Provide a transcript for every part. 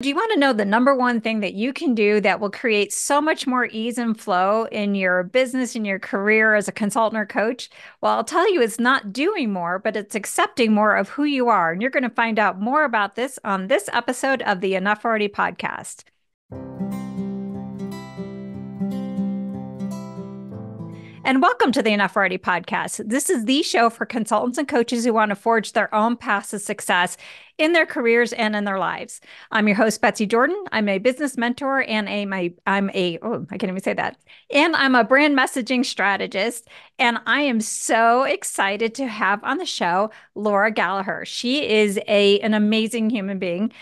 Do you want to know the number one thing that you can do that will create so much more ease and flow in your business, in your career as a consultant or coach? Well, I'll tell you, it's not doing more, but it's accepting more of who you are. And you're going to find out more about this on this episode of the Enough Already podcast. And welcome to the Enough Already podcast. This is the show for consultants and coaches who want to forge their own paths to success in their careers and in their lives. I'm your host, Betsy Jordyn. I'm a business mentor and I can't even say that. And I'm a brand messaging strategist. And I am so excited to have on the show Laura Gallaher. She is an amazing human being.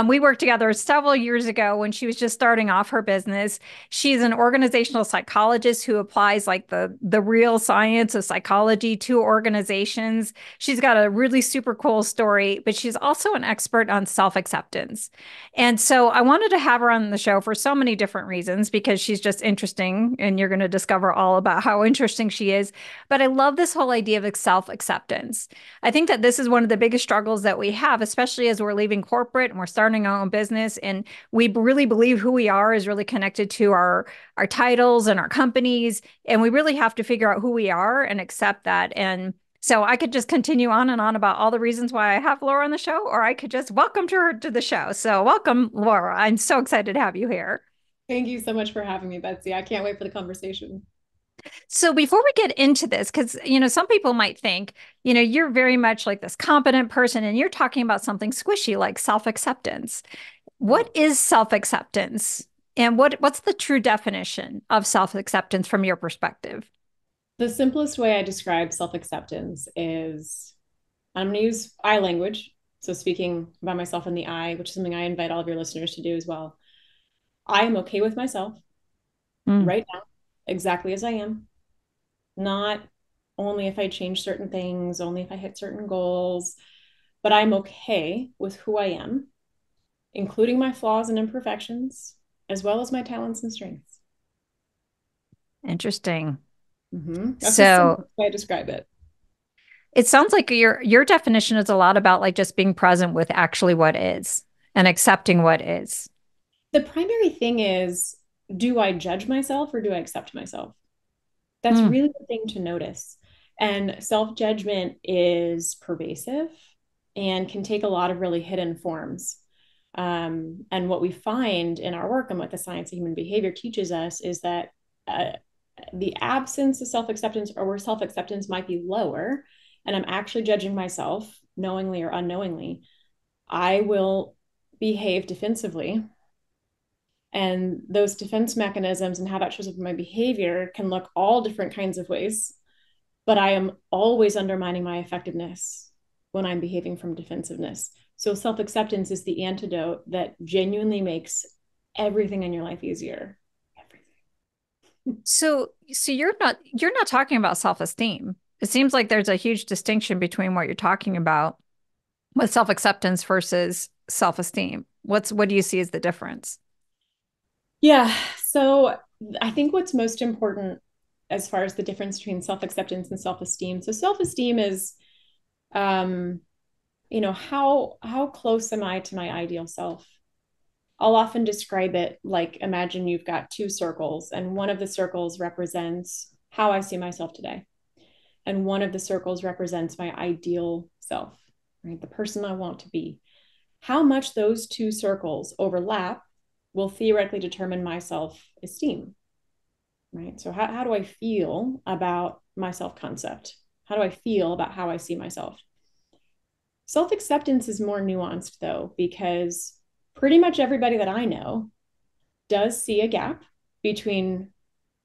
We worked together several years ago when she was just starting off her business. She's an organizational psychologist who applies like the real science of psychology to organizations. She's got a really super cool story, but she's also an expert on self-acceptance. And so I wanted to have her on the show for so many different reasons because she's just interesting and you're going to discover all about how interesting she is. But I love this whole idea of self-acceptance. I think that this is one of the biggest struggles that we have, especially as we're leaving corporate and we're starting our own business. And we really believe who we are is really connected to our titles and our companies. And we really have to figure out who we are and accept that. And so I could just continue on and on about all the reasons why I have Laura on the show, or I could just welcome her to the show. So welcome, Laura. I'm so excited to have you here. Thank you so much for having me, Betsy. I can't wait for the conversation. So before we get into this, because some people might think, you're very much like this competent person and you're talking about something squishy like self-acceptance. What is self-acceptance? And what's the true definition of self-acceptance from your perspective? The simplest way I describe self-acceptance is I'm going to use I language. So speaking about myself in the I, which is something I invite all of your listeners to do as well. I am okay with myself Mm, right now, exactly as I am. Not only if I change certain things, only if I hit certain goals, but I'm okay with who I am, including my flaws and imperfections, as well as my talents and strengths. interesting. That's the So simplest way I describe it. it sounds like your definition is a lot about like just being present with actually what is and accepting what is. The primary thing is, do I judge myself or do I accept myself? That's Mm, really the thing to notice. And self-judgment is pervasive and can take a lot of really hidden forms. And what we find in our work and what the science of human behavior teaches us is that uh, the absence of self-acceptance or where self-acceptance might be lower, and I'm actually judging myself knowingly or unknowingly, I will behave defensively. And those defense mechanisms and how that shows up in my behavior can look all different kinds of ways, but I am always undermining my effectiveness when I'm behaving from defensiveness. So self acceptance is the antidote that genuinely makes everything in your life easier. Everything. so you're not talking about self-esteem. It seems like there's a huge distinction between what you're talking about with self-acceptance versus self-esteem. What do you see as the difference? Yeah. So I think what's most important as far as the difference between self acceptance and self esteem. So self esteem is, um, how close am I to my ideal self? I'll often describe it like imagine you've got two circles, and one of the circles represents how I see myself today, and one of the circles represents my ideal self, right? The person I want to be. How much those two circles overlap will theoretically determine my self esteem, right? So, how do I feel about my self concept? How do I feel about how I see myself? Self acceptance is more nuanced, though, because pretty much everybody that I know does see a gap between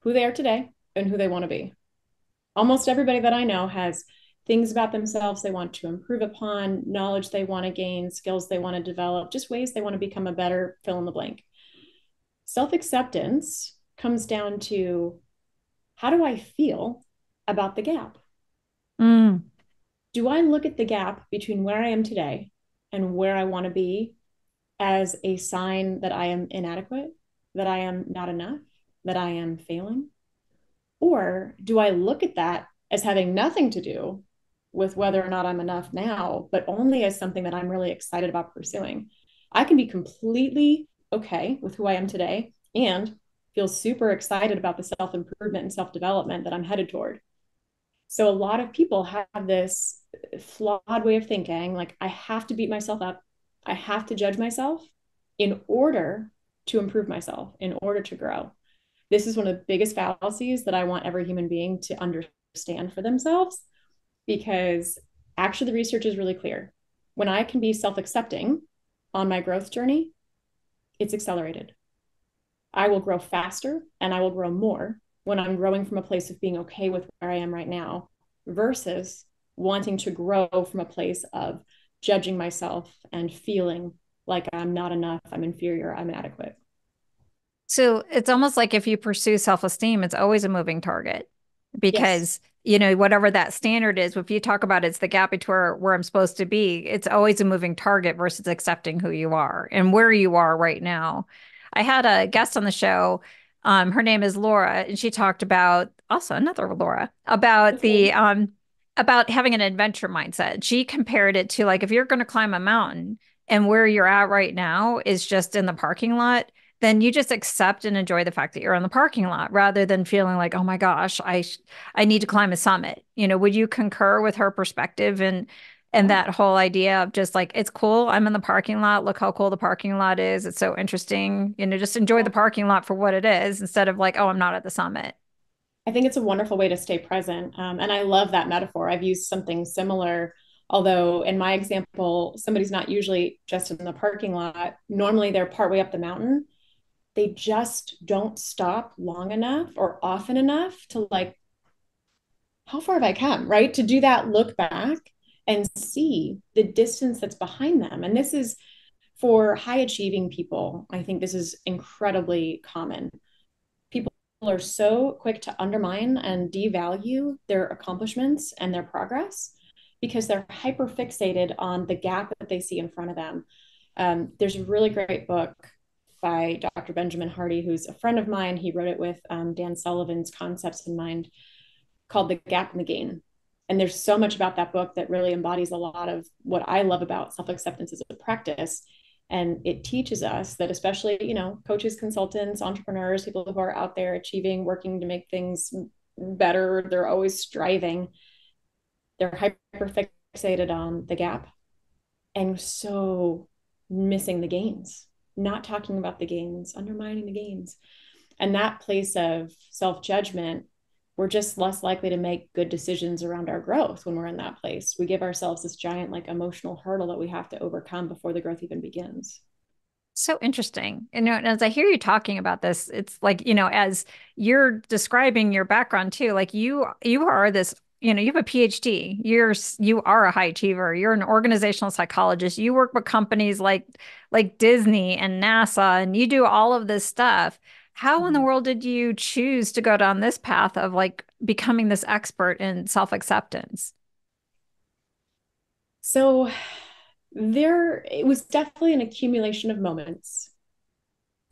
who they are today and who they want to be. Almost everybody that I know has things about themselves they want to improve upon, knowledge they want to gain, skills they want to develop, just ways they want to become a better fill in the blank. Self acceptance comes down to how do I feel about the gap? Mm, Do I look at the gap between where I am today and where I want to be as a sign that I am inadequate, that I am not enough, that I am failing? Or do I look at that as having nothing to do with whether or not I'm enough now, but only as something that I'm really excited about pursuing? I can be completely okay with who I am today and feel super excited about the self-improvement and self-development that I'm headed toward. So a lot of people have this flawed way of thinking, like I have to beat myself up, I have to judge myself in order to improve myself, in order to grow. This is one of the biggest fallacies that I want every human being to understand for themselves, because actually the research is really clear. When I can be self-accepting on my growth journey, it's accelerated. I will grow faster and I will grow more when I'm growing from a place of being okay with where I am right now versus wanting to grow from a place of judging myself and feeling like I'm not enough, I'm inferior, I'm inadequate. So it's almost like if you pursue self-esteem, it's always a moving target Yes. because, whatever that standard is, if you talk about it's the gap between where I'm supposed to be, it's always a moving target versus accepting who you are and where you are right now. I had a guest on the show. Her name is Laura, and she talked about also another Laura about Okay. about having an adventure mindset. She compared it to like if you're going to climb a mountain and where you're at right now is just in the parking lot, then you just accept and enjoy the fact that you're in the parking lot rather than feeling like, oh my gosh, I need to climb a summit. Would you concur with her perspective and Yeah. that whole idea of just like it's cool, I'm in the parking lot. Look how cool the parking lot is. It's so interesting. Just enjoy the parking lot for what it is instead of like, oh, I'm not at the summit. I think it's a wonderful way to stay present. And I love that metaphor. I've used something similar, although in my example, somebody's not usually just in the parking lot. Normally they're partway up the mountain. They just don't stop long enough or often enough to like, how far have I come? Right. To do that look back and see the distance that's behind them. And this is for high achieving people. I think this is incredibly common. People are so quick to undermine and devalue their accomplishments and their progress because they're hyper fixated on the gap that they see in front of them. There's a really great book by Dr. Benjamin Hardy, who's a friend of mine. He wrote it with Dan Sullivan's concepts in mind, called The Gap and the Gain. And there's so much about that book that really embodies a lot of what I love about self-acceptance as a practice. And it teaches us that, especially, coaches, consultants, entrepreneurs, people who are out there achieving, working to make things better, they're always striving. They're hyper fixated on the gap and so missing the gains, not talking about the gains, undermining the gains. And that place of self judgment, we're just less likely to make good decisions around our growth when we're in that place. We give ourselves this giant, like, emotional hurdle that we have to overcome before the growth even begins. So interesting. And as I hear you talking about this, it's like, as you're describing your background too, like you are this, you have a PhD. You are a high achiever. You're an organizational psychologist. You work with companies like Disney and NASA, and you do all of this stuff. How in the Mhm. world did you choose to go down this path of like becoming this expert in self-acceptance? So it was definitely an accumulation of moments.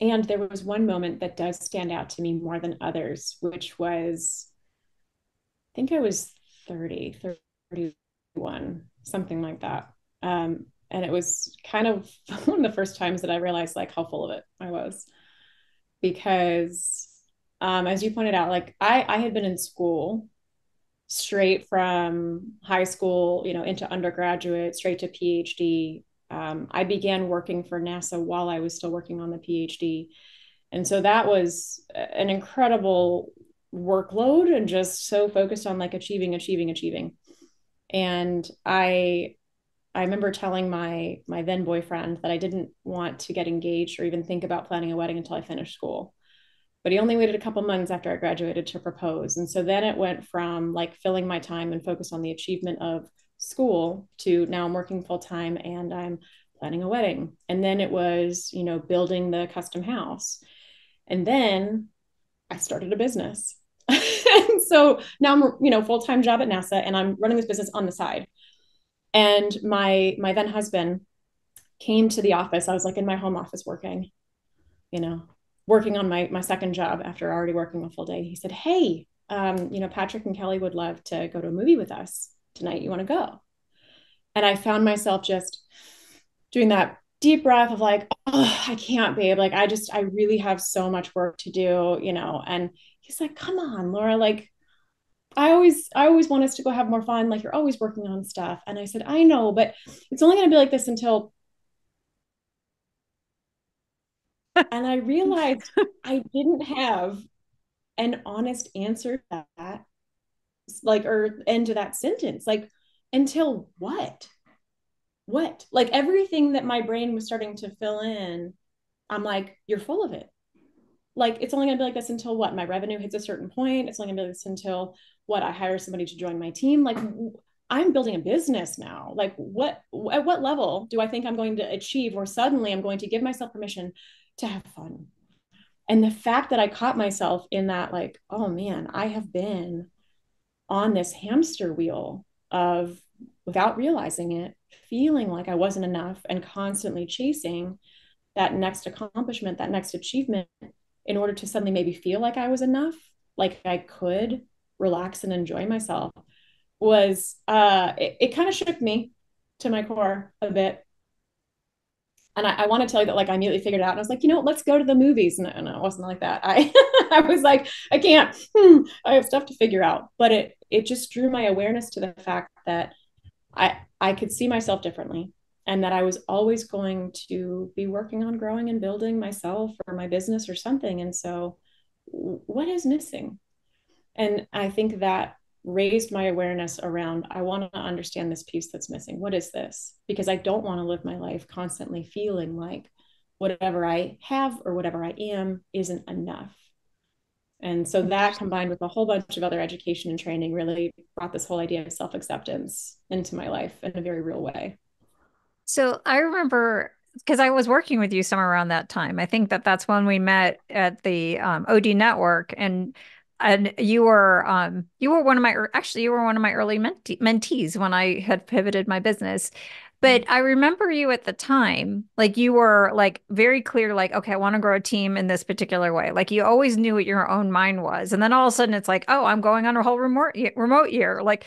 And there was one moment that does stand out to me more than others, which was, I think I was 30, 31, something like that. And it was kind of one of the first times that I realized like how full of it I was. Because as you pointed out, like I had been in school straight from high school, into undergraduate, straight to PhD. I began working for NASA while I was still working on the PhD. And so that was an incredible workload and just so focused on like achieving, achieving, achieving. And I remember telling my then boyfriend that I didn't want to get engaged or even think about planning a wedding until I finished school. But he only waited a couple months after I graduated to propose. And so then it went from like filling my time and focus on the achievement of school to now I'm working full time and I'm planning a wedding. And then it was, building the custom house. And then I started a business. And so now I'm, full-time job at NASA and I'm running this business on the side. And my then husband came to the office. I was like in my home office working, you know, working on my second job after already working a full day. He said, "Hey, Patrick and Kelly would love to go to a movie with us tonight. You want to go?" And I found myself just doing that deep breath of like, oh, I can't, babe. Like, I really have so much work to do, And he's like, come on, Laura, like, I always want us to go have more fun. Like, you're always working on stuff. And I said, I know, but it's only going to be like this until, and I realized I didn't have an honest answer to that, like, or end to that sentence. Like, until what? What? Like, everything that my brain was starting to fill in, I'm like, you're full of it. Like, it's only going to be like this until what? My revenue hits a certain point. It's only going to be like this until what? I hire somebody to join my team. Like, I'm building a business now. Like, at what level do I think I'm going to achieve where suddenly I'm going to give myself permission to have fun? And the fact that I caught myself in that, like, oh man, I have been on this hamster wheel of, without realizing it, feeling like I wasn't enough and constantly chasing that next accomplishment, that next achievement, in order to suddenly maybe feel like I was enough, like I could relax and enjoy myself, was it kind of shook me to my core a bit. And I want to tell you that, like, I immediately figured it out. And I was like, let's go to the movies. No, no, it wasn't like that. I was like, I can't. I have stuff to figure out. But it just drew my awareness to the fact that I could see myself differently, and that I was always going to be working on growing and building myself or my business or something. And so, what is missing? And I think that raised my awareness around, I want to understand this piece that's missing. What is this? Because I don't want to live my life constantly feeling like whatever I have or whatever I am isn't enough. And so that, combined with a whole bunch of other education and training, really brought this whole idea of self-acceptance into my life in a very real way. So I remember because I was working with you somewhere around that time. I think that that's when we met at the OD network, and you were one of my actually you were one of my early mentees when I had pivoted my business. But I remember you at the time, like you were like very clear, like, okay, I want to grow a team in this particular way. Like you always knew what your own mind was. And then all of a sudden it's like, oh, I'm going on a whole remote year. Like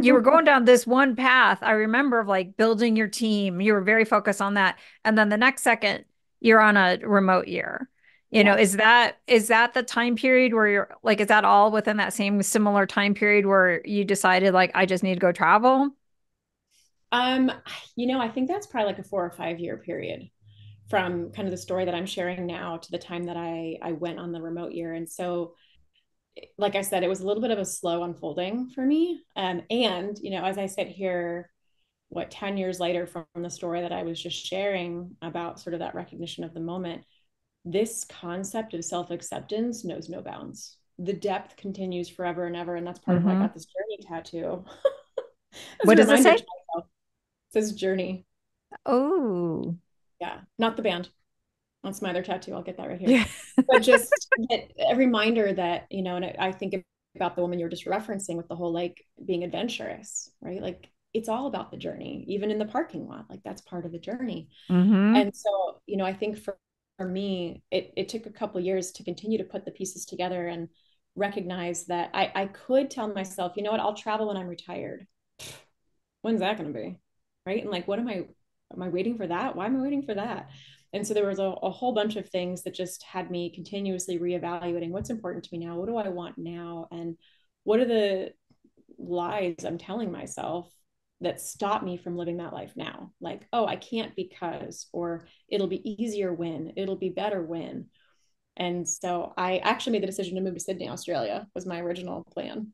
you were going down this one path. I remember of like building your team. You were very focused on that. And then the next second you're on a remote year. Yeah. Is that the time period where you're like, is that all within that same similar time period where you decided like, I just need to go travel? Um, I think that's probably like a 4 or 5 year period from kind of the story that I'm sharing now to the time that I went on the remote year. And so, like I said, it was a little bit of a slow unfolding for me. And as I sit here, 10 years later from the story that I was just sharing about sort of that recognition of the moment, this concept of self-acceptance knows no bounds. The depth continues forever and ever. And that's part of why I Mm-hmm. got this journey tattoo as What a does it reminder say? to myself. It says journey. Oh, Yeah, not the band. That's my other tattoo. I'll get that right here. yeah. But just a reminder that, and I think about the woman you're just referencing with the whole like being adventurous, right? Like, it's all about the journey, even in the parking lot. Like, that's part of the journey. Mm-hmm. And so, I think for me, it took a couple years to continue to put the pieces together and recognize that I could tell myself, you know what, I'll travel when I'm retired. When's that going to be? Right. And like, what am I waiting for that? Why am I waiting for that? And so there was a whole bunch of things that just had me continuously reevaluating what's important to me now. What do I want now? And what are the lies I'm telling myself that stop me from living that life now? Like, oh, I can't because, or it'll be easier when, it'll be better when. And so I actually made the decision to move to Sydney, Australia, was my original plan.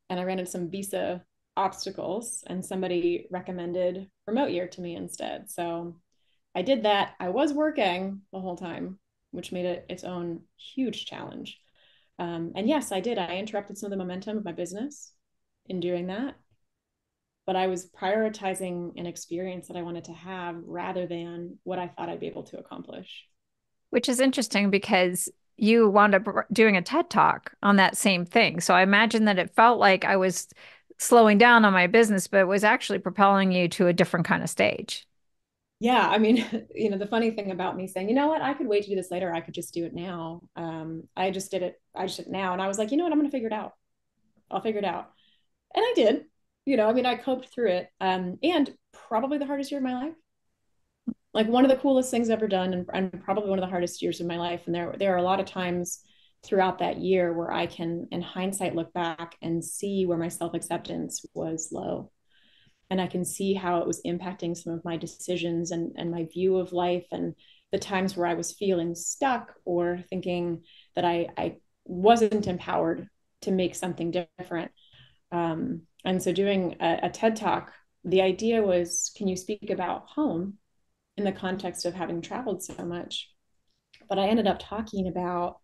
And I ran into some visa obstacles, and somebody recommended remote year to me instead. So I did that. I was working the whole time, which made it its own huge challenge. And yes, I did. I interrupted some of the momentum of my business in doing that, but I was prioritizing an experience that I wanted to have rather than what I thought I'd be able to accomplish. Which is interesting because you wound up doing a TED Talk on that same thing. So I imagine that it felt like I was slowing down on my business, but it was actually propelling you to a different kind of stage. Yeah, I mean, the funny thing about me saying, you know what, I could wait to do this later. I could just do it now. I just did it. I just did it now. And I was like, you know what, I'm going to figure it out. I'll figure it out. And I did. I mean, I coped through it. And probably the hardest year of my life. like one of the coolest things I've ever done, and probably one of the hardest years of my life. And there are a lot of times throughout that year where I can, in hindsight, look back and see where my self-acceptance was low. And I can see how it was impacting some of my decisions and my view of life, and the times where I was feeling stuck or thinking that I wasn't empowered to make something different. And so doing a TED talk, the idea was, can you speak about home in the context of having traveled so much? But I ended up talking about,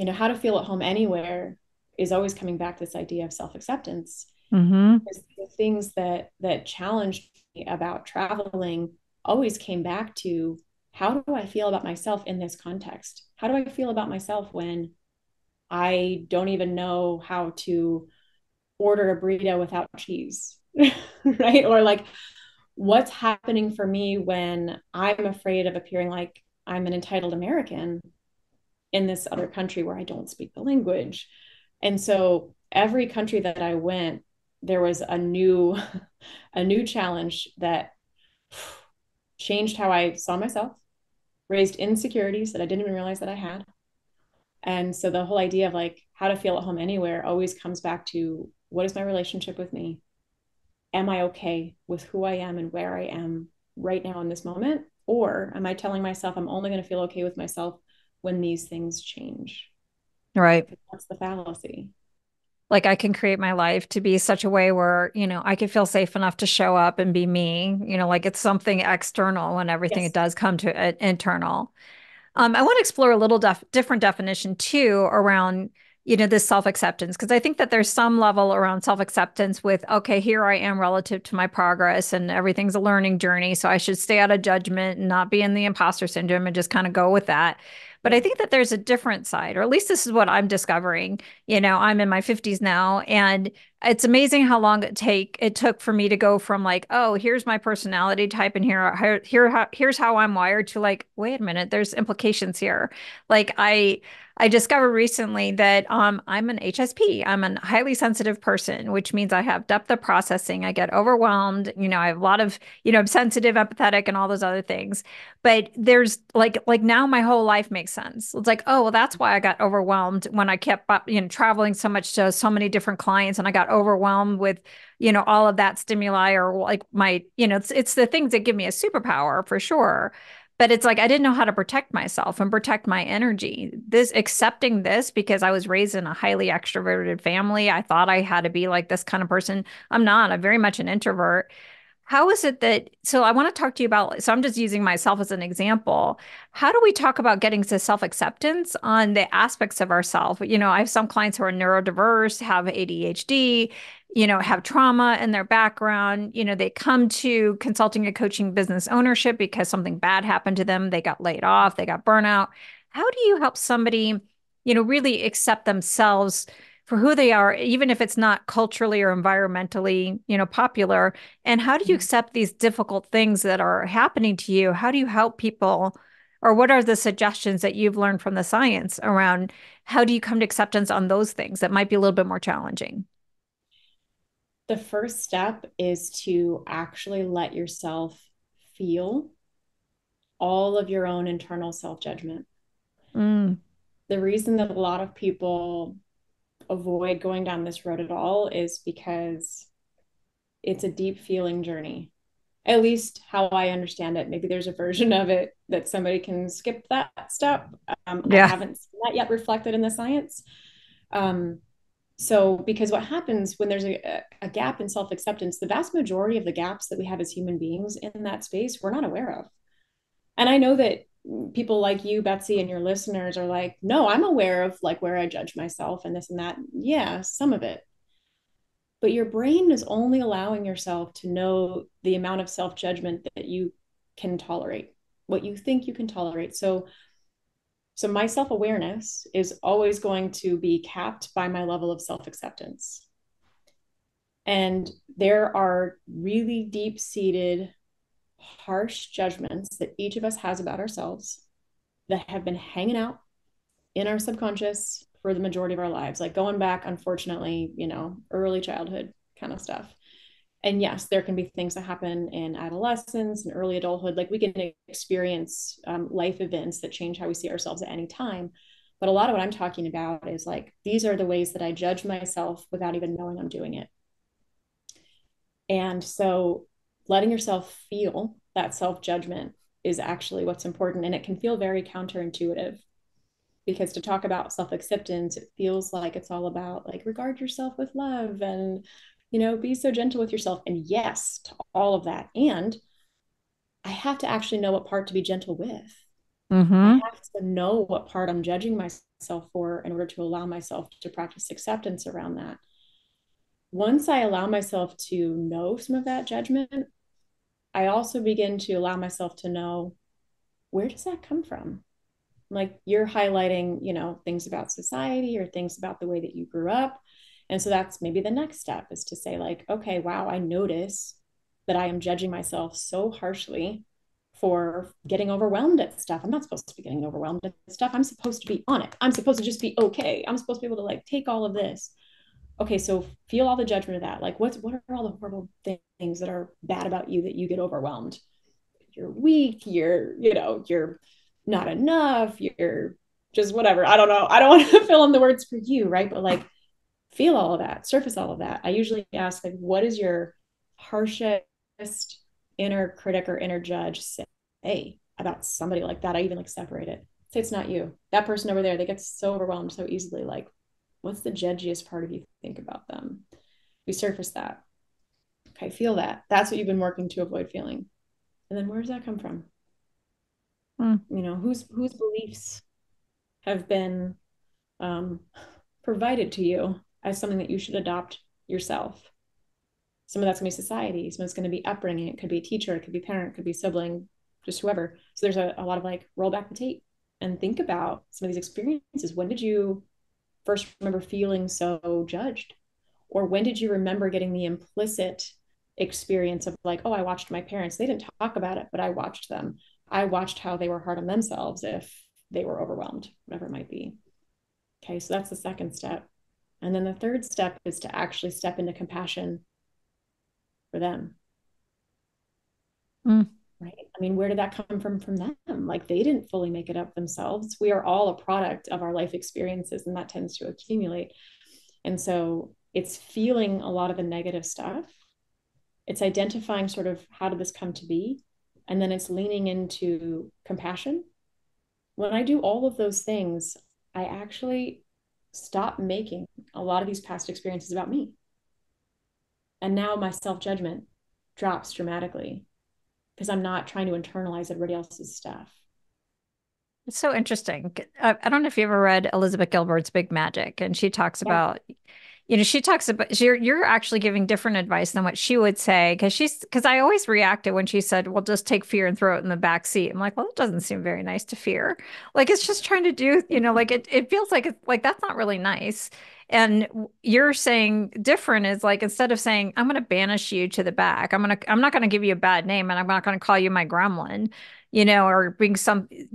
how to feel at home anywhere is always coming back to this idea of self-acceptance. Mm-hmm. The things that challenged me about traveling always came back to, how do I feel about myself in this context? How do I feel about myself when I don't even know how to order a burrito without cheese? Right? Or like, what's happening for me when I'm afraid of appearing like I'm an entitled American in this other country where I don't speak the language? And so every country that I went, there was a new a new challenge that changed how I saw myself, raised insecurities that I didn't even realize that I had. And so the whole idea of like how to feel at home anywhere always comes back to, what is my relationship with me? Am I okay with who I am and where I am right now in this moment? Or am I telling myself I'm only going to feel okay with myself when these things change? Right. That's the fallacy. Like I can create my life to be such a way where, I can feel safe enough to show up and be me, like it's something external when everything it Yes. does come to internal. I want to explore a little different definition too around, this self-acceptance, because I think that there's some level around self-acceptance with, okay, here I am relative to my progress and everything's a learning journey. So I should stay out of judgment and not be in the imposter syndrome and just kind of go with that. But I Yeah. think that there's a different side, or at least this is what I'm discovering. I'm in my 50s now, and it's amazing how long it took for me to go from like, oh, here's my personality type and here's how I'm wired, to like, wait a minute, there's implications here. Like I discovered recently that I'm an HSP. I'm a highly sensitive person, which means I have depth of processing. I get overwhelmed. I have a lot of, I'm sensitive, empathetic, and all those other things. But there's like now my whole life makes sense. It's like, oh, well, that's why I got overwhelmed when I kept, traveling so much to so many different clients, and I got overwhelmed with, all of that stimuli, or like my, it's the things that give me a superpower for sure. But it's like I didn't know how to protect myself and protect my energy. This accepting this, because I was raised in a highly extroverted family. I thought I had to be like this kind of person. I'm not. I'm very much an introvert. How is it that, so I want to talk to you about, so I'm just using myself as an example. How do we talk about getting to self-acceptance on the aspects of ourself? I have some clients who are neurodiverse, have ADHD, have trauma in their background. They come to consulting and coaching business ownership because something bad happened to them. They got laid off, they got burnout. How do you help somebody, really accept themselves for who they are, even if it's not culturally or environmentally, popular? And how do you Mhm. accept these difficult things that are happening to you? How do you help people? Or what are the suggestions that you've learned from the science around how do you come to acceptance on those things that might be a little bit more challenging? The first step is to actually let yourself feel all of your own internal self-judgment. Mm, The reason that a lot of people avoid going down this road at all is because it's a deep feeling journey. At least how I understand it. Maybe there's a version of it that somebody can skip that step. I yeah. haven't seen that yet reflected in the science. Um, so, because what happens when there's a gap in self acceptance, the vast majority of the gaps that we have as human beings in that space, we're not aware of. And I know that people like you, Betsy, and your listeners are like, no, I'm aware of like where I judge myself and this and that. Yeah, some of it. But your brain is only allowing yourself to know the amount of self judgment that you can tolerate, what you think you can tolerate. So my self awareness is always going to be capped by my level of self acceptance. And there are really deep seated, harsh judgments that each of us has about ourselves that have been hanging out in our subconscious for the majority of our lives, like going back, unfortunately, early childhood kind of stuff. And yes, there can be things that happen in adolescence and early adulthood. Like we can experience life events that change how we see ourselves at any time. But a lot of what I'm talking about is like, these are the ways that I judge myself without even knowing I'm doing it. And so letting yourself feel that self judgment is actually what's important. And it can feel very counterintuitive because to talk about self acceptance, it feels like it's all about like regard yourself with love and, be so gentle with yourself. And yes, to all of that. And I have to actually know what part to be gentle with. I Mm-hmm. have to know what part I'm judging myself for in order to allow myself to practice acceptance around that. Once I allow myself to know some of that judgment, I also begin to allow myself to know, where does that come from? Like you're highlighting, things about society or things about the way that you grew up. And so that's maybe the next step, is to say like, okay, wow, I notice that I am judging myself so harshly for getting overwhelmed at stuff. I'm not supposed to be getting overwhelmed at stuff. I'm supposed to be on it. I'm supposed to just be okay. I'm supposed to be able to like take all of this. Okay, so feel all the judgment of that. Like what are all the horrible things that are bad about you that you get overwhelmed? You're weak, you're not enough, you're just whatever. I don't know. I don't want to fill in the words for you, right? But like feel all of that, surface all of that. I usually ask like, what is your harshest inner critic or inner judge say about somebody like that? I even like separate it. Say it's not you. That person over there, they get so overwhelmed so easily. Like, what's the judgiest part of you think about them? We surface that. Okay, feel that. That's what you've been working to avoid feeling. And then where does that come from? Mm. Whose beliefs have been um, provided to you as something that you should adopt yourself. Some of that's going to be society, some of it's going to be upbringing, it could be a teacher, it could be parent, it could be sibling, just whoever. So there's a lot of like roll back the tape and think about some of these experiences. When did you first remember feeling so judged? Or when did you remember getting the implicit experience of like, oh, I watched my parents, they didn't talk about it, but I watched them. I watched how they were hard on themselves if they were overwhelmed, whatever it might be. Okay, so that's the second step. And then the third step is to actually step into compassion for them, Mm. right? I mean, where did that come from them? Like they didn't fully make it up themselves. We are all a product of our life experiences, and that tends to accumulate. And so it's feeling a lot of the negative stuff. It's identifying sort of how did this come to be? And then it's leaning into compassion. When I do all of those things, I actually stop making a lot of these past experiences about me. And now my self judgment drops dramatically because I'm not trying to internalize everybody else's stuff. It's so interesting. I don't know if you ever read Elizabeth Gilbert's Big Magic, and she talks Yeah. about, she talks about you're actually giving different advice than what she would say, because I always reacted when she said, "Well, just take fear and throw it in the back seat." I'm like, well, it doesn't seem very nice to fear. Like it's just trying to do, like it feels like it's like that's not really nice. And you're saying different is like instead of saying, I'm going to banish you to the back, I'm not going to give you a bad name and I'm not going to call you my gremlin, or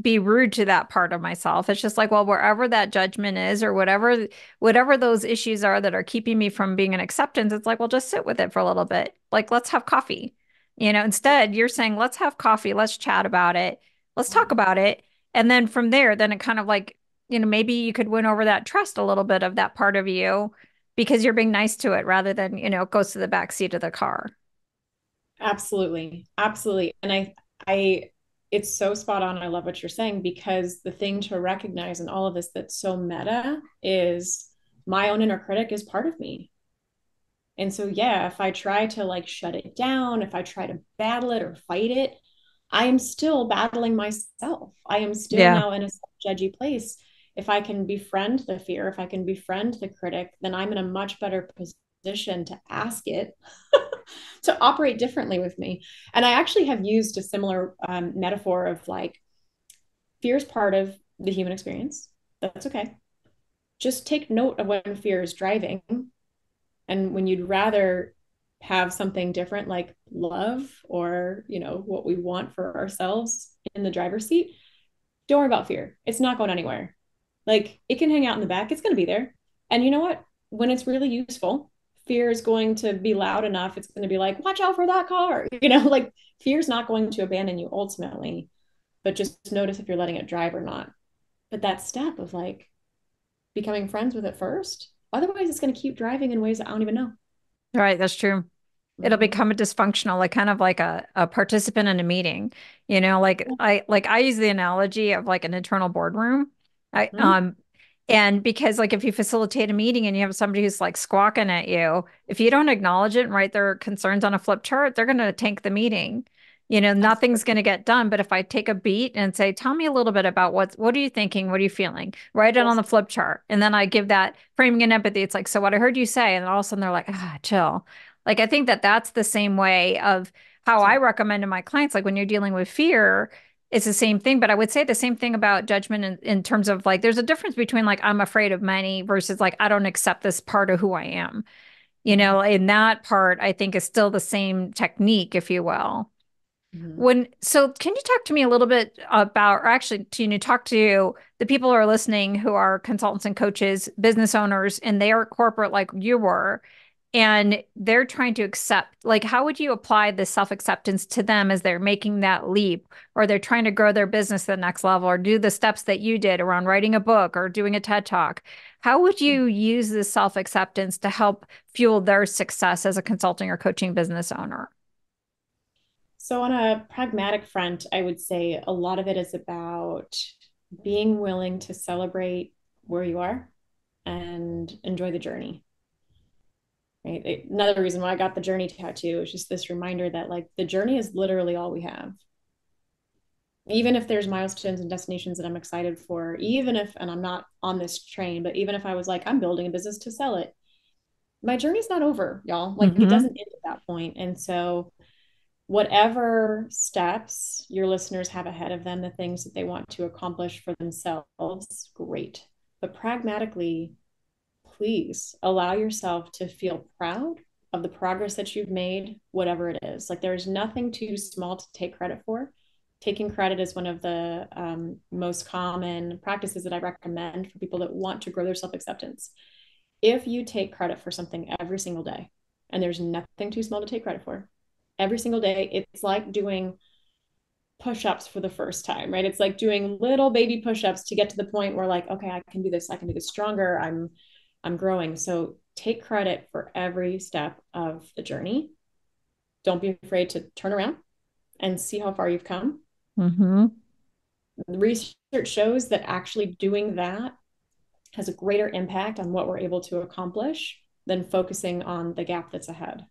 be rude to that part of myself. It's just like, well, wherever that judgment is or whatever those issues are that are keeping me from being an acceptance, it's like, well, just sit with it for a little bit. Like, let's have coffee. Instead, you're saying, let's have coffee, let's chat about it, let's talk about it. And then from there, then it kind of like, maybe you could win over that trust a little bit of that part of you because you're being nice to it rather than, it goes to the back seat of the car. Absolutely. Absolutely. And I, it's so spot on. I love what you're saying because the thing to recognize in all of this that's so meta is my own inner critic is part of me. And so, yeah, if I try to like shut it down, if I try to battle it or fight it, I am still battling myself. I am still Yeah. now in a judgy place. If I can befriend the fear, if I can befriend the critic, then I'm in a much better position to ask it to operate differently with me. And I actually have used a similar metaphor of like fear is part of the human experience. That's okay. Just take note of when fear is driving and when you'd rather have something different like love or what we want for ourselves in the driver's seat, don't worry about fear. It's not going anywhere. Like it can hang out in the back, it's going to be there. And you know what, when it's really useful, fear is going to be loud enough, it's going to be like, watch out for that car. Like fear is not going to abandon you ultimately, but just notice if you're letting it drive or not. But that step of like becoming friends with it first, otherwise it's going to keep driving in ways that I don't even know. Right, that's true. It'll Mm-hmm. become a dysfunctional, like kind of like a participant in a meeting. Like I use the analogy of like an internal boardroom. I Mm-hmm. and because like if you facilitate a meeting and you have somebody who's like squawking at you, if you don't acknowledge it and write their concerns on a flip chart, they're gonna tank the meeting. Nothing's Absolutely. gonna get done. But if I take a beat and say, tell me a little bit about what are you thinking? What are you feeling? Write it on Yes. the flip chart. And then I give that framing and empathy. It's like, so what I heard you say, and then all of a sudden they're like, chill. Like, I think that that's the same way of how I So, recommend to my clients. Like, when you're dealing with fear, it's the same thing. But I would say the same thing about judgment in terms of like, there's a difference between like, I'm afraid of money versus like, I don't accept this part of who I am. mhm, In that part, I think is still the same technique, if you will. mhm. So can you talk to me a little bit about, or actually, talk to the people who are listening who are consultants and coaches, business owners, and they are corporate like you were, and they're trying to accept, like, how would you apply the self-acceptance to them as they're making that leap, or they're trying to grow their business to the next level, or do the steps that you did around writing a book or doing a TED Talk? How would you use this self-acceptance to help fuel their success as a consulting or coaching business owner? So, on a pragmatic front, I would say a lot of it is about being willing to celebrate where you are and enjoy the journey. Right. Another reason why I got the journey tattoo is just this reminder that like the journey is literally all we have. Even if there's milestones and destinations that I'm excited for, even if, and I'm not on this train, but even if I was like, I'm building a business to sell it, my journey's not over, y'all. Like it Mm-hmm. doesn't end at that point. And so whatever steps your listeners have ahead of them, the things that they want to accomplish for themselves, great. But pragmatically, please allow yourself to feel proud of the progress that you've made, whatever it is. Like there's nothing too small to take credit for. Taking credit is one of the most common practices that I recommend for people that want to grow their self acceptance. If you take credit for something every single day, and there's nothing too small to take credit for, every single day, it's like doing push-ups for the first time, right? It's like doing little baby push-ups to get to the point where like, okay, I can do this, I can do this stronger, I'm growing. So take credit for every step of the journey. Don't be afraid to turn around and see how far you've come. Mm-hmm. The research shows that actually doing that has a greater impact on what we're able to accomplish than focusing on the gap that's ahead.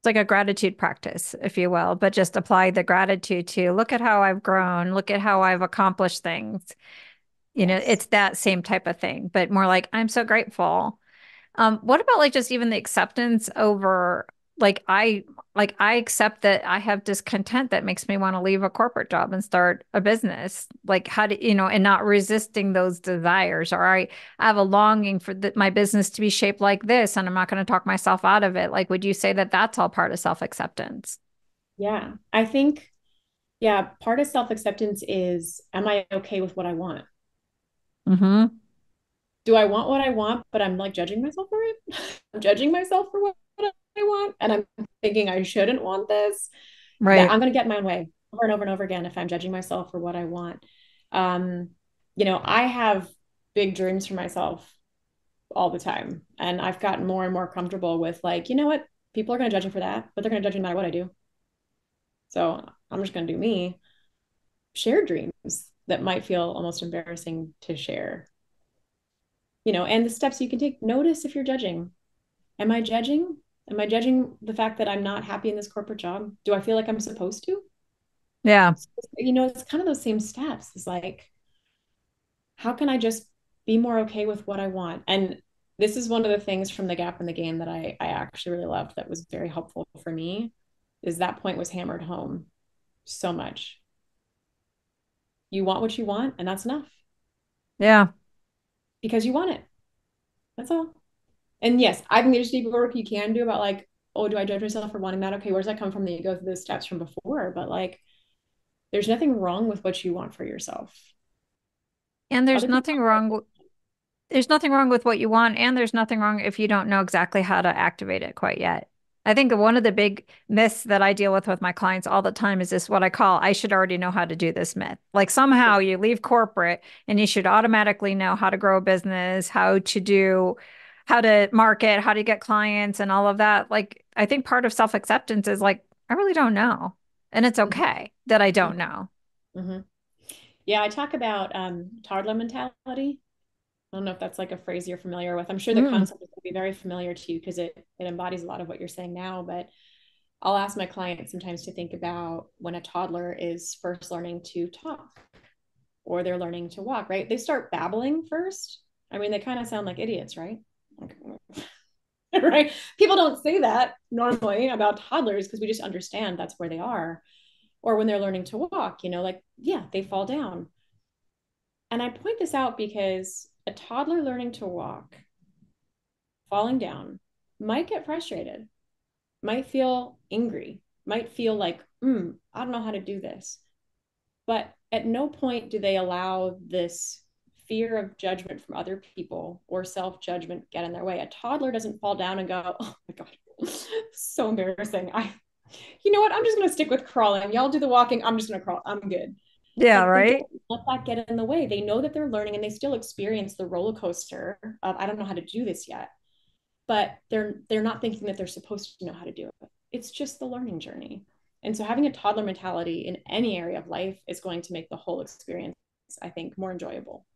It's like a gratitude practice, if you will, but just apply the gratitude to look at how I've grown, look at how I've accomplished things. Yes. It's that same type of thing, but more like, I'm so grateful. What about like just even the acceptance over like I accept that I have discontent that makes me want to leave a corporate job and start a business. Like how do and not resisting those desires. Or I have a longing for my business to be shaped like this, and I'm not going to talk myself out of it. Like, would you say that that's all part of self-acceptance? Yeah. I think, yeah, part of self acceptance is, am I okay with what I want? Mm-hmm. Do I want what I want, but I'm like judging myself for it? I'm judging myself for what I want. And I'm thinking I shouldn't want this. That Right. I'm going to get in my own way over and over and over again if I'm judging myself for what I want. Um, I have big dreams for myself all the time. And I've gotten more and more comfortable with like, you know what? People are going to judge me for that, but they're going to judge me no matter what I do. So I'm just going to do me. Share dreams that might feel almost embarrassing to share, and the steps you can take. Notice if you're judging. Am I judging? Am I judging the fact that I'm not happy in this corporate job? Do I feel like I'm supposed to? Yeah. So, it's kind of those same steps. It's like, how can I just be more okay with what I want? And this is one of the things from the gap in the game that I actually really loved that was very helpful for me is that point was hammered home so much. You want what you want, and that's enough Yeah. because you want it. That's all. And yes, I think there's deeper work you can do about like, oh, do I judge myself for wanting that? Okay, where's that come from? That you go through those steps from before, but like, there's nothing wrong with what you want for yourself. And there's Other people nothing have wrong. it. there's nothing wrong with what you want, and there's nothing wrong if you don't know exactly how to activate it quite yet. I think one of the big myths that I deal with my clients all the time is this what I call I should already know how to do this myth. Like somehow you leave corporate and you should automatically know how to grow a business, how to market, how to get clients and all of that. Like I think part of self-acceptance is like, I really don't know. And it's Mhm, okay that I don't mhm, know. mhm. Yeah, I talk about toddler mentality. I don't know if that's like a phrase you're familiar with. I'm sure the Mm. concept is going to be very familiar to you because it embodies a lot of what you're saying now. But I'll ask my clients sometimes to think about when a toddler is first learning to talk or they're learning to walk, right? They start babbling first. I mean, they kind of sound like idiots, right? Right? People don't say that normally about toddlers because we just understand that's where they are. Or when they're learning to walk, like, yeah, they fall down. And I point this out because a toddler learning to walk, falling down, might get frustrated, might feel angry, might feel like, I don't know how to do this. But at no point do they allow this fear of judgment from other people or self judgment get in their way. A toddler doesn't fall down and go, oh my God, so embarrassing. You know what? I'm just going to stick with crawling. Y'all do the walking. I'm just going to crawl. I'm good. Yeah, Like they right? don't let that get in the way. They know that they're learning and they still experience the roller coaster of, I don't know how to do this yet, but they're not thinking that they're supposed to know how to do it. It's just the learning journey. And so having a toddler mentality in any area of life is going to make the whole experience, I think, more enjoyable.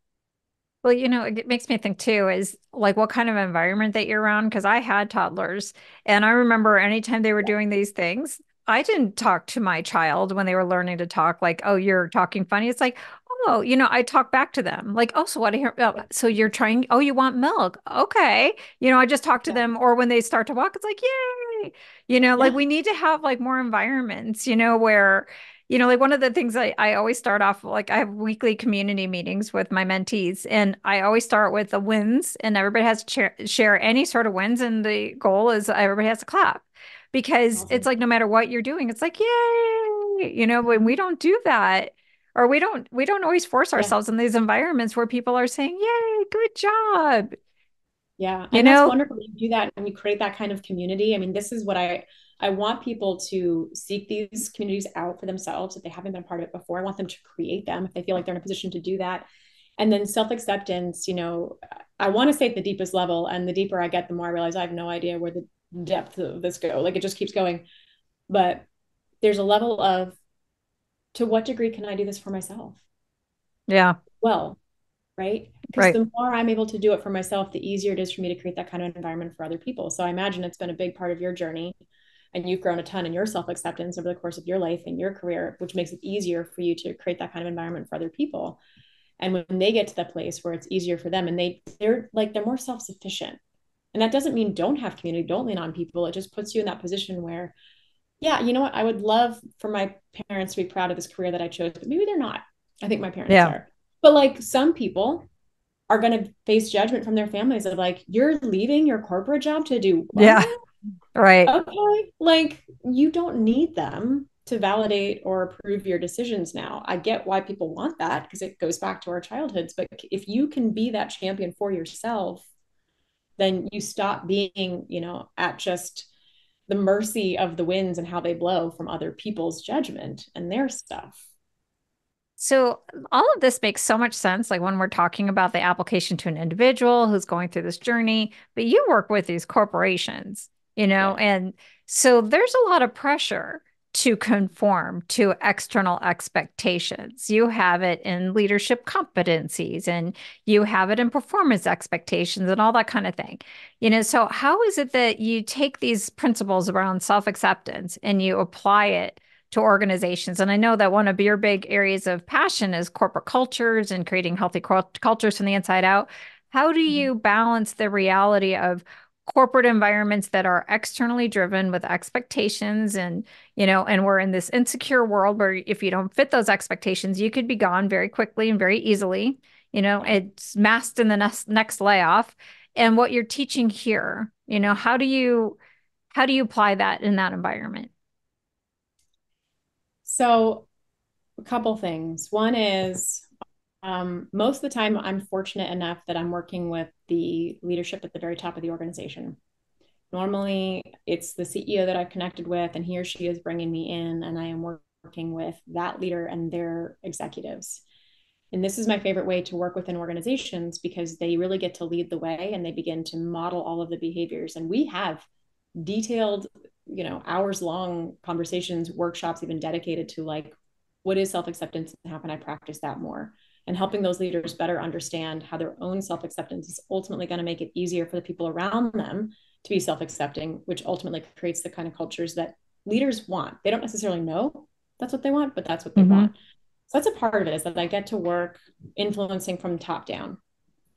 Well, it makes me think too is like what kind of environment that you're around. Cause I had toddlers and I remember anytime they were Yeah. doing these things, I didn't talk to my child when they were learning to talk like, oh, you're talking funny. It's like, oh, I talk back to them like, oh, so what I hear, oh, so you're trying, oh, you want milk. Okay. I just talk to Yeah. them or when they start to walk, it's like, yay. Like Yeah. we need to have like more environments, where like one of the things I always start off like I have weekly community meetings with my mentees, and I always start with the wins, and everybody has to share any sort of wins. And the goal is everybody has to clap because it's Awesome. like no matter what you're doing, it's like, yay, when we don't do that, or we don't always force Yeah. ourselves in these environments where people are saying, yay, good job, Yeah, you and that's know? wonderful. You do that and you create that kind of community. I mean, this is what I want people to seek these communities out for themselves if they haven't been part of it before. I want them to create them if they feel like they're in a position to do that. And then self-acceptance, I want to say at the deepest level, and the deeper I get, the more I realize I have no idea where the depth of this go. Like it just keeps going. But there's a level of to what degree can I do this for myself? Yeah, Well, right? Because right. the more I'm able to do it for myself, the easier it is for me to create that kind of environment for other people. So I imagine it's been a big part of your journey and you've grown a ton in your self-acceptance over the course of your life and your career, which makes it easier for you to create that kind of environment for other people. And when they get to the place where it's easier for them and they're more self-sufficient. And that doesn't mean don't have community, don't lean on people. It just puts you in that position where, yeah, you know what? I would love for my parents to be proud of this career that I chose, but maybe they're not. I think my parents Yeah, are. But like some people are going to face judgment from their families of like, you're leaving your corporate job to do yeah, what? right. Okay. Like, you don't need them to validate or approve your decisions now. I get why people want that because it goes back to our childhoods. But if you can be that champion for yourself, then you stop being, at just the mercy of the winds and how they blow from other people's judgment and their stuff. So all of this makes so much sense, like when we're talking about the application to an individual who's going through this journey, but you work with these corporations, Yeah. and so there's a lot of pressure to conform to external expectations. You have it in leadership competencies and you have it in performance expectations and all that kind of thing. So how is it that you take these principles around self-acceptance and you apply it to organizations? And I know that one of your big areas of passion is corporate cultures and creating healthy cultures from the inside out. How do Mhm. you balance the reality of corporate environments that are externally driven with expectations and we're in this insecure world where if you don't fit those expectations, you could be gone very quickly and very easily. Yeah. It's masked in the next layoff. And what you're teaching here, how do you apply that in that environment? So, a couple things. One is Most of the time, I'm fortunate enough that I'm working with the leadership at the very top of the organization. Normally, it's the CEO that I've connected with, and he or she is bringing me in, and I am working with that leader and their executives. And this is my favorite way to work within organizations because they really get to lead the way and they begin to model all of the behaviors. And we have detailed, hours long conversations, workshops, even dedicated to like, what is self acceptance and how can I practice that more? And helping those leaders better understand how their own self acceptance is ultimately going to make it easier for the people around them to be self accepting, which ultimately creates the kind of cultures that leaders want. They don't necessarily know that's what they want, but that's what they Mm-hmm. want. So that's a part of it, is that I get to work influencing from top down,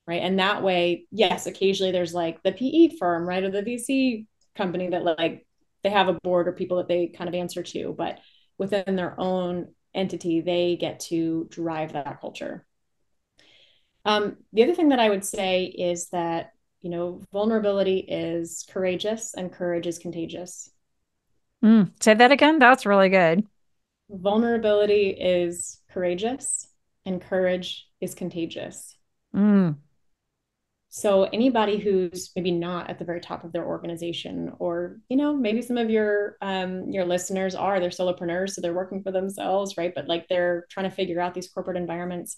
right? And that way, yes, occasionally there's like the PE firm, right, or the VC company that like they have a board or people that they kind of answer to, but within their own entity, they get to drive that culture. The other thing that I would say is that, vulnerability is courageous and courage is contagious. Say that again. That's really good. Vulnerability is courageous and courage is contagious. Mm. So anybody who's maybe not at the very top of their organization, or maybe some of your listeners are, they're solopreneurs, so they're working for themselves, right? But like they're trying to figure out these corporate environments.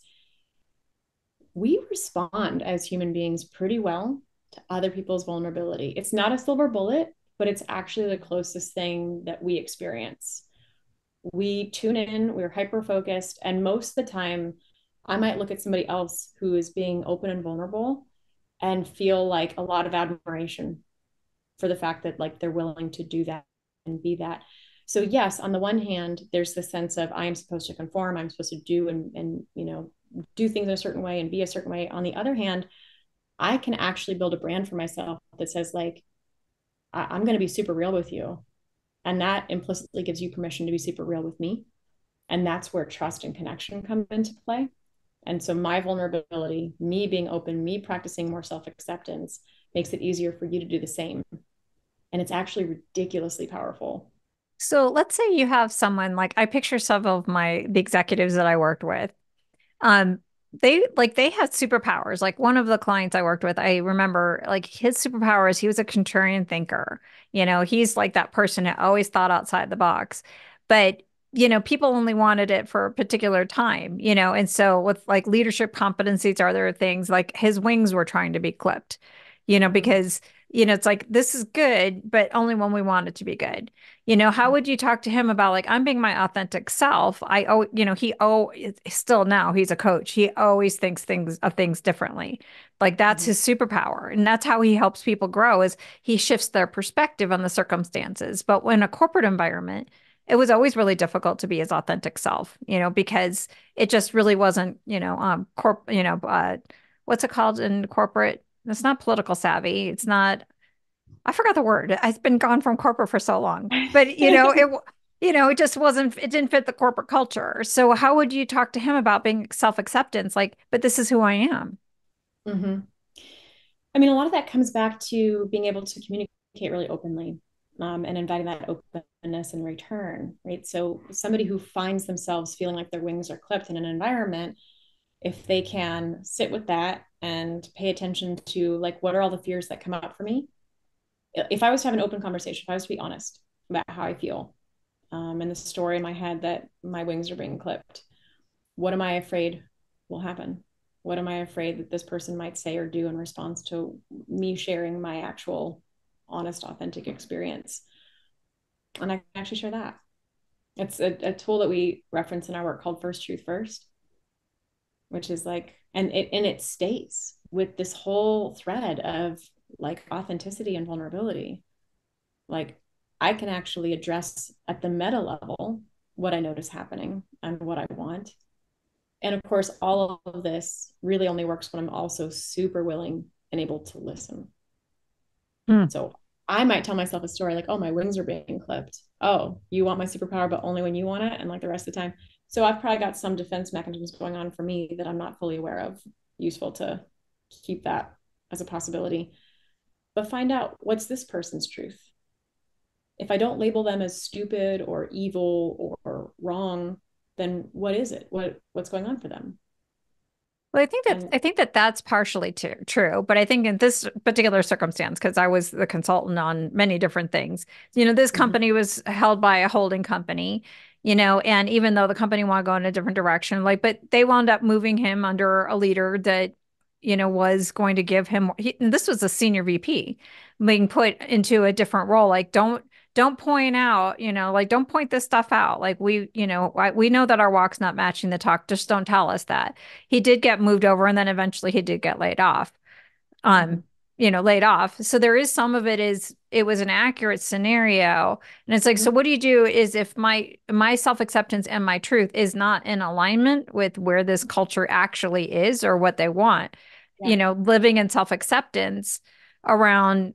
We respond as human beings pretty well to other people's vulnerability. It's not a silver bullet, but it's actually the closest thing that we experience. We tune in, we're hyper focused, and most of the time, I might look at somebody else who is being open and vulnerable and feel like a lot of admiration for the fact that like they're willing to do that and be that. So yes, on the one hand, there's the sense of I am supposed to conform, I'm supposed to do and do things in a certain way and be a certain way. On the other hand, I can actually build a brand for myself that says like I'm going to be super real with you, and that implicitly gives you permission to be super real with me. And that's where trust and connection come into play. And so my vulnerability, me being open, me practicing more self-acceptance makes it easier for you to do the same. And it's actually ridiculously powerful. So let's say you have someone like I picture several of the executives that I worked with. Um, they had superpowers. Like one of the clients I worked with, I remember like his superpower is he was a contrarian thinker. He's like that person who always thought outside the box. But people only wanted it for a particular time, and so with like leadership competencies, are there things like his wings were trying to be clipped, Mm-hmm. because it's like this is good, but only when we want it to be good. How would you talk to him about like I'm being my authentic self? Still now he's a coach. He always thinks things differently. Like that's Mm-hmm. his superpower, and that's how he helps people grow is he shifts their perspective on the circumstances. But when a corporate environment, it was always really difficult to be his authentic self, because it just really wasn't, what's it called in corporate? It's not political savvy. It's not, I forgot the word. I've been gone from corporate for so long, but it just wasn't, it didn't fit the corporate culture. So how would you talk to him about being self-acceptance? Like, but this is who I am. Mm-hmm. I mean, a lot of that comes back to being able to communicate really openly, and inviting that openness in return, right? So somebody who finds themselves feeling like their wings are clipped in an environment, if they can sit with that and pay attention to like, what are all the fears that come up for me? If I was to have an open conversation, if I was to be honest about how I feel, and the story in my head that my wings are being clipped, what am I afraid will happen? What am I afraid that this person might say or do in response to me sharing my actual honest, authentic experience? And I can actually share that. It's a tool that we reference in our work called First Truth First, which is like, and it stays with this whole thread of like authenticity and vulnerability. Like I can actually address at the meta level what I notice happening and what I want. And of course, all of this really only works when I'm also super willing and able to listen. Hmm. So I might tell myself a story like, oh, my wings are being clipped. Oh, you want my superpower, but only when you want it. And like the rest of the time. So I've probably got some defense mechanisms going on for me that I'm not fully aware of. Useful to keep that as a possibility. But find out, what's this person's truth? If I don't label them as stupid or evil or wrong, then what is it? What's going on for them? Well, And I think that that's partially true, but I think in this particular circumstance, because I was the consultant on many different things, this mhm, company was held by a holding company, and even though the company wanted to go in a different direction, like, but they wound up moving him under a leader that, was going to give him, and this was a senior VP being put into a different role. Like, don't point out, like, don't point this stuff out. Like, we know that our walk's not matching the talk. Just don't tell us that. He did get moved over, and then eventually he did get laid off. mhm, um laid off. So there is some of it is it was an accurate scenario. And it's like, so mhm, what do you do is if my self-acceptance and my truth is not in alignment with where this culture actually is or what they want, yeah, living in self-acceptance around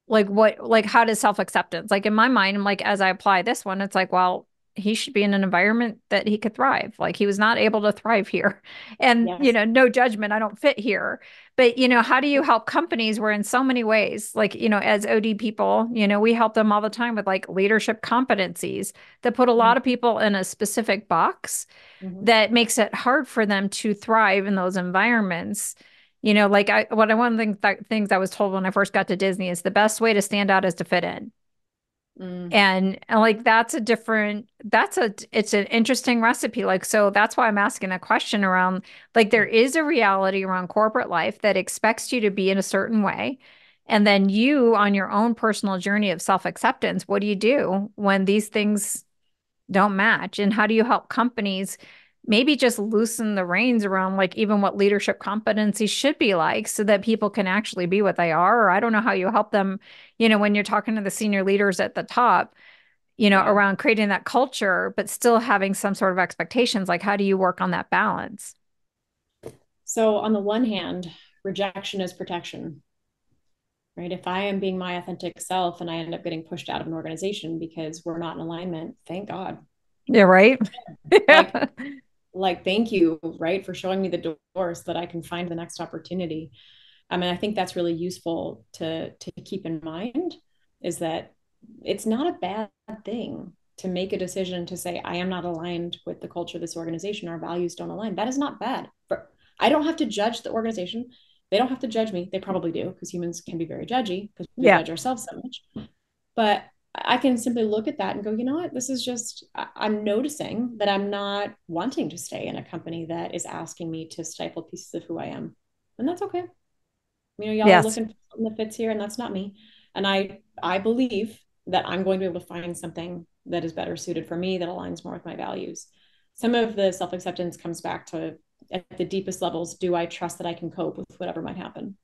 like what like how does self-acceptance, like in my mind, I'm like, as I apply this one, it's like, well, he should be in an environment that he could thrive. Like, he was not able to thrive here. And yes, no judgment, I don't fit here. But how do you help companies where in so many ways, like, as OD people, we help them all the time with like leadership competencies that put a mhm, lot of people in a specific box mhm. that makes it hard for them to thrive in those environments. Like, one of the things I was told when I first got to Disney is the best way to stand out is to fit in. Mm, And like it's an interesting recipe. Like, so that's why I'm asking a question around, like, there is a reality around corporate life that expects you to be in a certain way. And then you, on your own personal journey of self-acceptance, what do you do when these things don't match? And how do you help companies maybe just loosen the reins around like even what leadership competency should be like so that people can actually be what they are? Or I don't know how you help them, when you're talking to the senior leaders at the top, yeah. around creating that culture, but still having some sort of expectations. Like, how do you work on that balance? So on the one hand, rejection is protection, right? If I am being my authentic self and I end up getting pushed out of an organization because we're not in alignment, thank God. Yeah, right. Like, Yeah. thank you, right, for showing me the door so that I can find the next opportunity. I mean, I think that's really useful to keep in mind, is that it's not a bad thing to make a decision to say, I am not aligned with the culture of this organization. Our values don't align. That is not bad. I don't have to judge the organization. They don't have to judge me. They probably do, because humans can be very judgy because we Yeah. judge ourselves so much. But I can simply look at that and go, you know what? This is just, I'm noticing that I'm not wanting to stay in a company that is asking me to stifle pieces of who I am. And that's okay. Y'all are Yes. looking for something that fits here, and that's not me. And I believe that I'm going to be able to find something that is better suited for me, that aligns more with my values. Some of the self-acceptance comes back to, at the deepest levels, do I trust that I can cope with whatever might happen?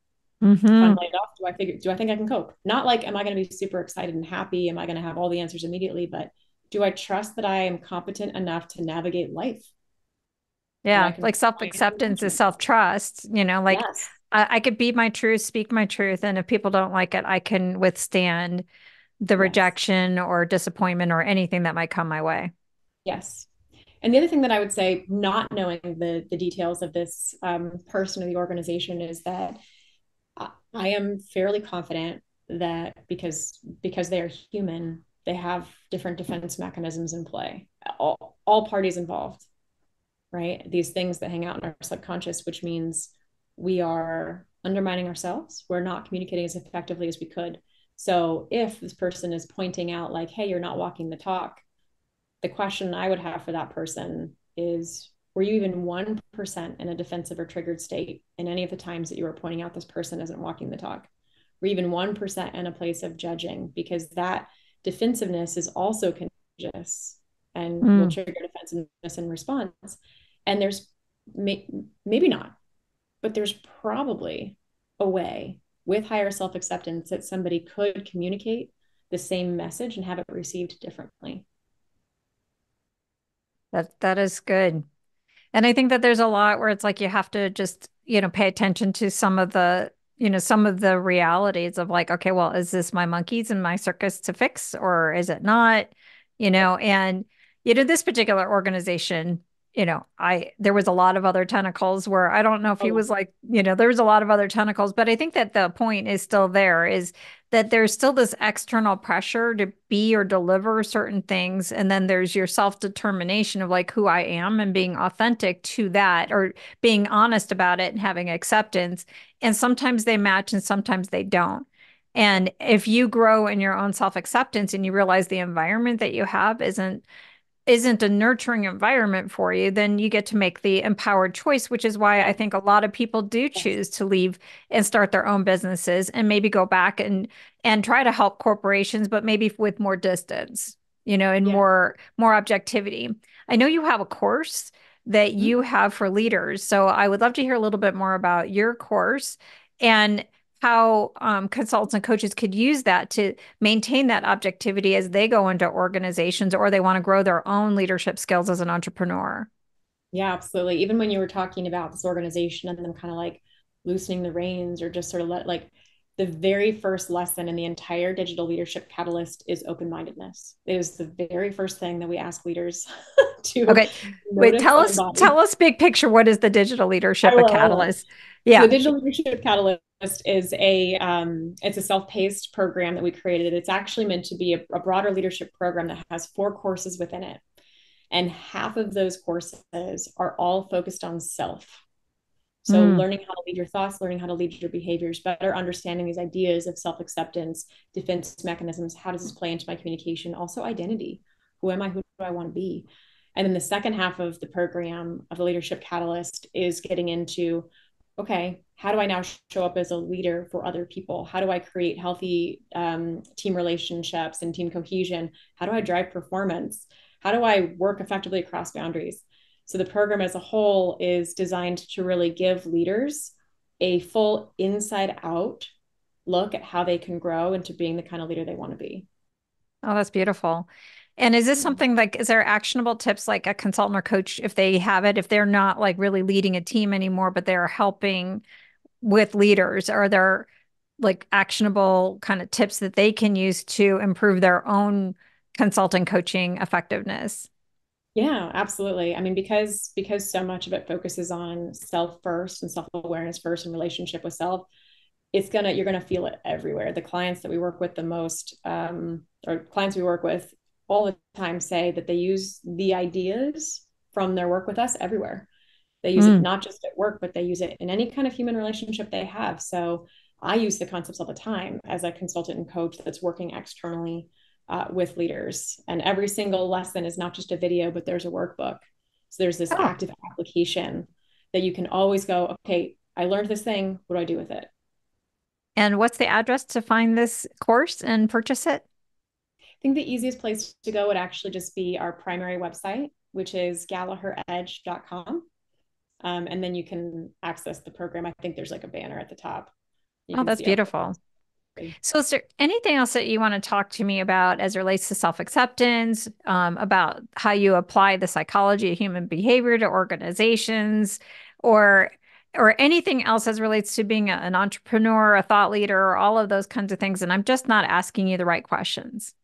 If I'm Hmm. laid off, do I think I can cope? Not like, am I going to be super excited and happy? Am I going to have all the answers immediately? But do I trust that I am competent enough to navigate life? That I Yeah. can Like, self-acceptance manage is myself? self-trust, like Yes. I could be my truth, speak my truth. And if people don't like it, I can withstand the Yes. rejection or disappointment or anything that might come my way. Yes. And the other thing that I would say, not knowing the details of this person or the organization, is that I am fairly confident that because they are human, they have different defense mechanisms in play. All parties involved, right? These things that hang out in our subconscious, which means we are undermining ourselves. We're not communicating as effectively as we could. So if this person is pointing out, like, hey, you're not walking the talk, the question I would have for that person is, were you even 1% in a defensive or triggered state in any of the times that you were pointing out this person isn't walking the talk? Were you even 1% in a place of judging? Because that defensiveness is also contagious and will Mm. trigger defensiveness in response. And there's maybe not, but there's probably a way with higher self acceptance that somebody could communicate the same message and have it received differently. That is good. And I think that there's a lot where it's like you have to just, pay attention to some of the realities of like, okay, well, is this my monkeys and my circus to fix or is it not? Yep. And this particular organization, there was a lot of other tentacles where I don't know if he Oh, was like, there was a lot of other tentacles, but I think that the point is still there is that there's still this external pressure to be or deliver certain things. And then there's your self-determination of like who I am and being authentic to that or being honest about it and having acceptance. And sometimes they match and sometimes they don't. And if you grow in your own self-acceptance and you realize the environment that you have isn't a nurturing environment for you, then you get to make the empowered choice, which is why I yeah. think a lot of people do Yes. choose to leave and start their own businesses and maybe go back and try to help corporations, but maybe with more distance, and Yeah. more objectivity. I know you have a course that Mhm. you have for leaders, so I would love to hear a little bit more about your course and how consultants and coaches could use that to maintain that objectivity as they go into organizations or they want to grow their own leadership skills as an entrepreneur. Yeah, absolutely. Even when you were talking about this organization and them kind of like loosening the reins or just sort of let like the very first lesson in the entire digital leadership catalyst is open-mindedness. It is the very first thing that we ask leaders to Okay. Wait, notice and embody. tell us big picture. What is the digital I leadership a will, I will. catalyst? So the Yeah. digital leadership catalyst is it's a self-paced program that we created. It's actually meant to be a broader leadership program that has 4 courses within it. And half of those courses are all focused on self. So, Mm. learning how to lead your thoughts, learning how to lead your behaviors, better understanding these ideas of self acceptance, defense mechanisms. How does this play into my communication? Also, identity. Who am I? Who do I want to be? And then the second half of the program of the Leadership Catalyst is getting into okay, how do I now show up as a leader for other people? How do I create healthy team relationships and team cohesion? How do I drive performance? How do I work effectively across boundaries? So the program as a whole is designed to really give leaders a full inside out look at how they can grow into being the kind of leader they want to be. Oh, that's beautiful. And is this Yeah. something like, is there actionable tips like a consultant or coach, if they have it, if they're not like really leading a team anymore, but they're helping with leaders, are there like actionable kind of tips that they can use to improve their own consulting coaching effectiveness? Yeah, absolutely. I mean, because so much of it focuses on self first and self awareness first and relationship with self, you're gonna feel it everywhere. The clients that we work with the most, or clients we work with all the time, say that they use the ideas from their work with us everywhere. They use it Mm. not just at work, but they use it in any kind of human relationship they have. So I use the concepts all the time as a consultant and coach that's working externally with leaders. And every single lesson is not just a video, but there's a workbook. So there's this Oh, active application that you can always go, okay, I learned this thing. What do I do with it? and what's the address to find this course and purchase it? I think the easiest place to go would actually just be our primary website, which is gallaheredge.com. And then you can access the program. I think there's like a banner at the top. You Oh, can that's see all the beautiful. links. So, is there anything else that you want to talk to me about as it relates to self-acceptance, about how you apply the psychology of human behavior to organizations, or or anything else as relates to being an entrepreneur, a thought leader, or all of those kinds of things? And I'm just not asking you the right questions.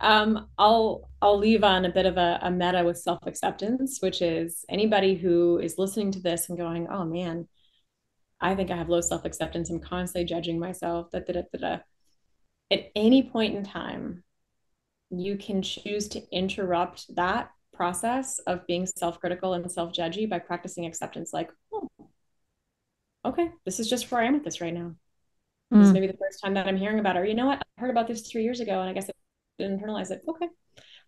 I'll leave on a bit of a meta with self-acceptance, which is anybody who is listening to this and going, oh man, I think I have low self-acceptance. I'm constantly judging myself. Da, da, da, da, da. At any point in time, you can choose to interrupt that process of being self-critical and self-judgy by practicing acceptance like, oh, okay, this is just where I am with this right now. This Mm. may be the first time that I'm hearing about it. Or, you know what? I heard about this 3 years ago and I guess I didn't internalize it. Okay.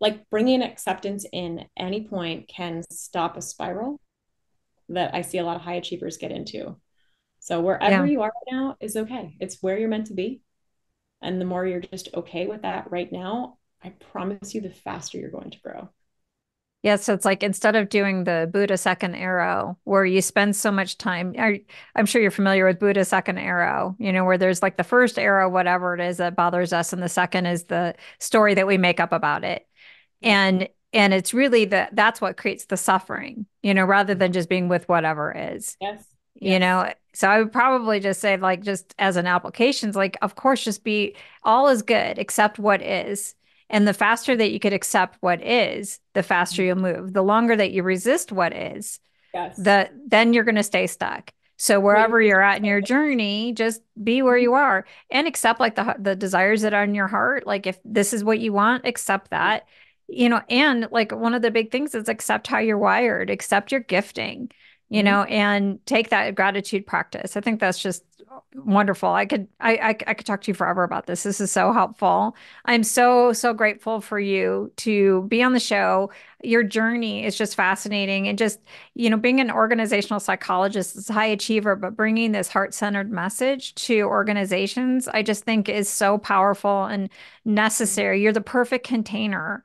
Like bringing acceptance in any point can stop a spiral that I see a lot of high achievers get into. So wherever Yeah. you are right now is okay. It's where you're meant to be. And the more you're just okay with that right now, I promise you the faster you're going to grow. Yeah, so it's like instead of doing the Buddha second arrow, where you spend so much time, I'm sure you're familiar with Buddha second arrow, where there's like the first arrow, whatever it is that bothers us, and the second is the story that we make up about it. Yeah. And it's really that's what creates the suffering, rather than just being with whatever is, Yes. you Yes. know. So I would probably just say, like, just as an applications, like, of course, just be all is good except what is. And the faster that you could accept what is, the faster you'll move. The longer that you resist what is, Yes. then you're going to stay stuck. So Waiting wherever for you're at in something. your journey, just be where you are and accept like the desires that are in your heart. Like if this is what you want, accept that. And like one of the big things is accept how you're wired, accept your gifting, Mhm. and take that gratitude practice. I think that's just wonderful. I could talk to you forever about this. This is so helpful. I'm so, so grateful for you to be on the show. Your journey is just fascinating, and just being an organizational psychologist is a high achiever, but bringing this heart-centered message to organizations, I just think is so powerful and necessary. You're the perfect container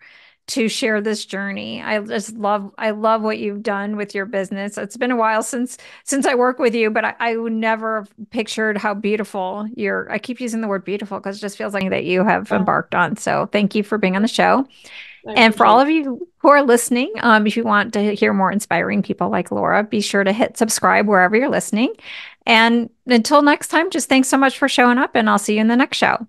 to share this journey. I love what you've done with your business. It's been a while since I work with you, but I would never have pictured how beautiful I keep using the word beautiful because it just feels like that you have Oh, embarked on. So thank you for being on the show. I And for all appreciate of you who are listening, if you want to hear more inspiring people like Laura, be sure to hit subscribe wherever you're listening. And until next time, just thanks so much for showing up, and I'll see you in the next show.